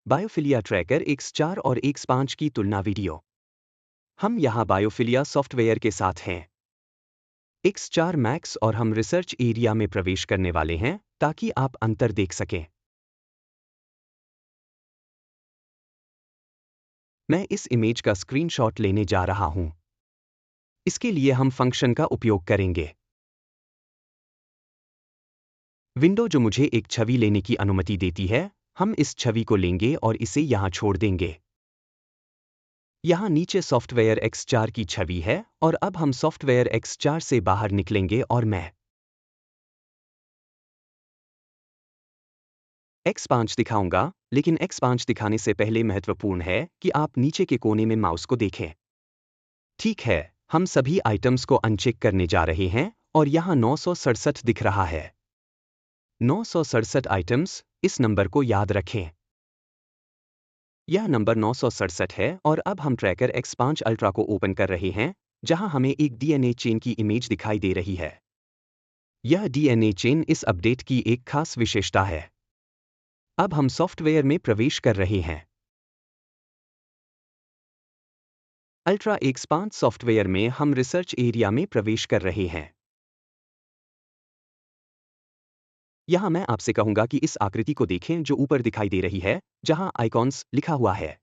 बायोफिलिया tracker X4 और X5 की तुलना वीडियो। हम यहाँ बायोफिलिया सॉफ्टवेयर के साथ हैं। X4 मैक्स और हम रिसर्च एरिया में प्रवेश करने वाले हैं ताकि आप अंतर देख सकें। मैं इस इमेज का स्क्रीनशॉट लेने जा रहा हूँ। इसके लिए हम फंक्शन का उपयोग करेंगे। विंडो जो मुझे एक छवि लेने की अनुमति देती है, हम इस छवि को लेंगे और इसे यहाँ छोड़ देंगे। यहाँ नीचे सॉफ्टवेयर X4 की छवि है और अब हम सॉफ्टवेयर X4 से बाहर निकलेंगे और मैं X5 दिखाऊंगा, लेकिन X5 दिखाने से पहले महत्वपूर्ण है कि आप नीचे के कोने में माउस को देखें। ठीक है, हम सभी आइटम्स को अनचेक करने जा रहे हैं और यहाँ 967 दिख रहा है। 967 आइटम्स, इस नंबर को याद रखें। यह नंबर 967 है और अब हम ट्रैकर X5 अल्ट्रा को ओपन कर रहे हैं, जहां हमें एक डीएनए चेन की इमेज दिखाई दे रही है। यह डीएनए चेन इस अपडेट की एक खास विशेषता है। अब हम सॉफ्टवेयर में प्रवेश कर रहे हैं। अल्ट्रा X5 सॉफ्टवेयर में हम रिसर्च एरिया में प्रवेश कर रहे हैं। यहां मैं आपसे कहूंगा कि इस आकृति को देखें जो ऊपर दिखाई दे रही है, जहां आइकॉन्स लिखा हुआ है।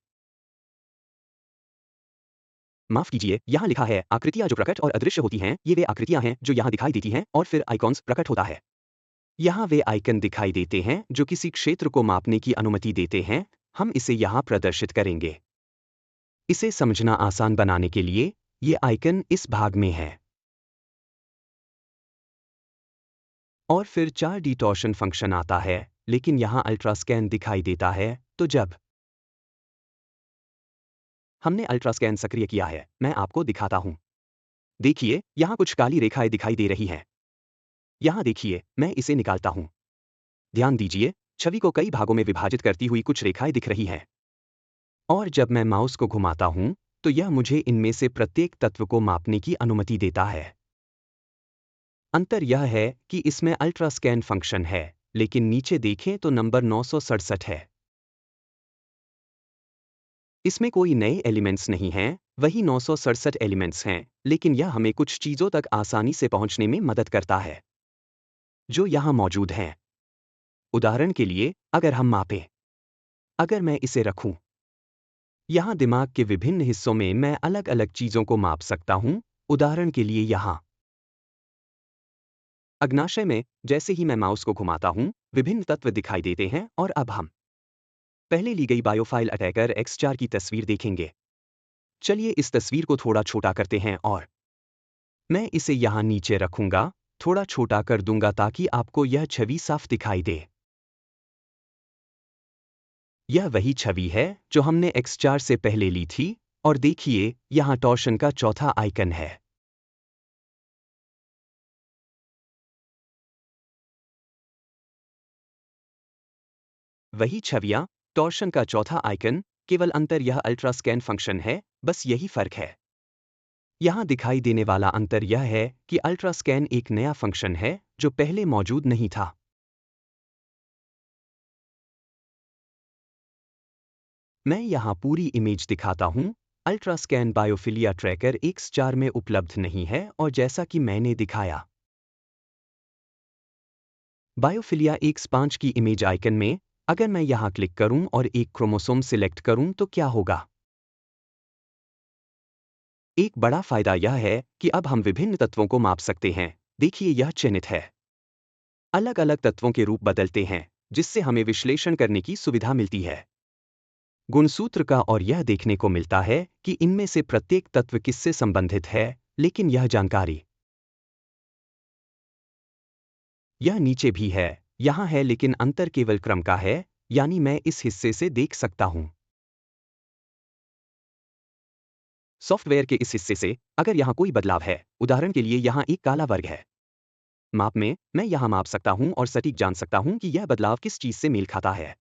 माफ कीजिए, यहाँ लिखा है आकृतियां जो प्रकट और अदृश्य होती हैं, ये वे आकृतियां हैं जो यहाँ दिखाई देती हैं और फिर आइकॉन्स प्रकट होता है। यहाँ वे आइकन दिखाई देते हैं जो किसी क्षेत्र को मापने की अनुमति देते हैं, हम इसे यहाँ प्रदर्शित करेंगे। इसे समझना आसान बनाने के लिए, ये आइकन इस भाग में है। और फिर 4D टॉर्शन फंक्शन आता है, लेकिन यहाँ अल्ट्रास्कैन दिखाई देता है, तो जब हमने अल्ट्रास्कैन सक्रिय किया है, मैं आपको दिखाता हूँ। देखिए, यहाँ कुछ काली रेखाएं दिखाई दे रही हैं। यहाँ देखिए, मैं इसे निकालता हूँ। ध्यान दीजिए, छवि को कई भागों में विभाजित करती हुई कुछ रेखाएं दिख रही हैं। और जब मैं माउस को घुमाता हूँ, तो यह मुझे इनमें से प्रत्येक तत्व को मापने की अनुमति देता है। अंतर यह है कि इसमें अल्ट्रास्कैन फंक्शन है, लेकिन नीचे देखें तो नंबर 967 है। इसमें कोई नए एलिमेंट्स नहीं हैं, वही 967 एलिमेंट्स हैं, लेकिन यह हमें कुछ चीज़ों तक आसानी से पहुंचने में मदद करता है, जो यहाँ मौजूद हैं। उदाहरण के लिए, अगर हम मापें, अगर मैं इसे रखूं, यहाँ दिमाग के विभिन्न हिस्सों में मैं अलग अलग चीज़ों को माप सकता हूँ, उदाहरण के लिए यहाँ अग्नाशय में, जैसे ही मैं माउस को घुमाता हूँ, विभिन्न तत्व दिखाई देते हैं और अब हम पहले ली गई बायोफाइल अटैकर X4 की तस्वीर देखेंगे। चलिए इस तस्वीर को थोड़ा छोटा करते हैं और मैं इसे यहाँ नीचे रखूंगा, थोड़ा छोटा कर दूंगा ताकि आपको यह छवि साफ दिखाई दे। यह वही छवि है जो हमने X4 से पहले ली थी, और देखिए, यहाँ टॉर्शन का चौथा आइकन है। वही छवियां, टॉर्शन का चौथा आइकन, केवल अंतर यह अल्ट्रास्कैन फंक्शन है, बस यही फर्क है। यहाँ दिखाई देने वाला अंतर यह है कि अल्ट्रास्कैन एक नया फंक्शन है जो पहले मौजूद नहीं था। मैं यहाँ पूरी इमेज दिखाता हूँ। अल्ट्रास्कैन बायोफिलिया ट्रैकर X4 में उपलब्ध नहीं है और जैसा कि मैंने दिखाया, बायोफिलिया X5 की इमेज आइकन में, अगर मैं यहाँ क्लिक करूँ और एक क्रोमोसोम सिलेक्ट करूँ तो क्या होगा? एक बड़ा फायदा यह है कि अब हम विभिन्न तत्वों को माप सकते हैं। देखिए यह चयनित है। अलग अलग तत्वों के रूप बदलते हैं, जिससे हमें विश्लेषण करने की सुविधा मिलती है। गुणसूत्र का और यह देखने को मिलता है कि इनमें से प्रत्येक तत्व किससे संबंधित है, लेकिन यह जानकारी यह नीचे भी है, यहाँ है, लेकिन अंतर केवल क्रम का है, यानी मैं इस हिस्से से देख सकता हूँ। सॉफ्टवेयर के इस हिस्से से, अगर यहाँ कोई बदलाव है, उदाहरण के लिए यहाँ एक काला वर्ग है, माप में, मैं यहाँ माप सकता हूँ और सटीक जान सकता हूँ कि यह बदलाव किस चीज़ से मेल खाता है।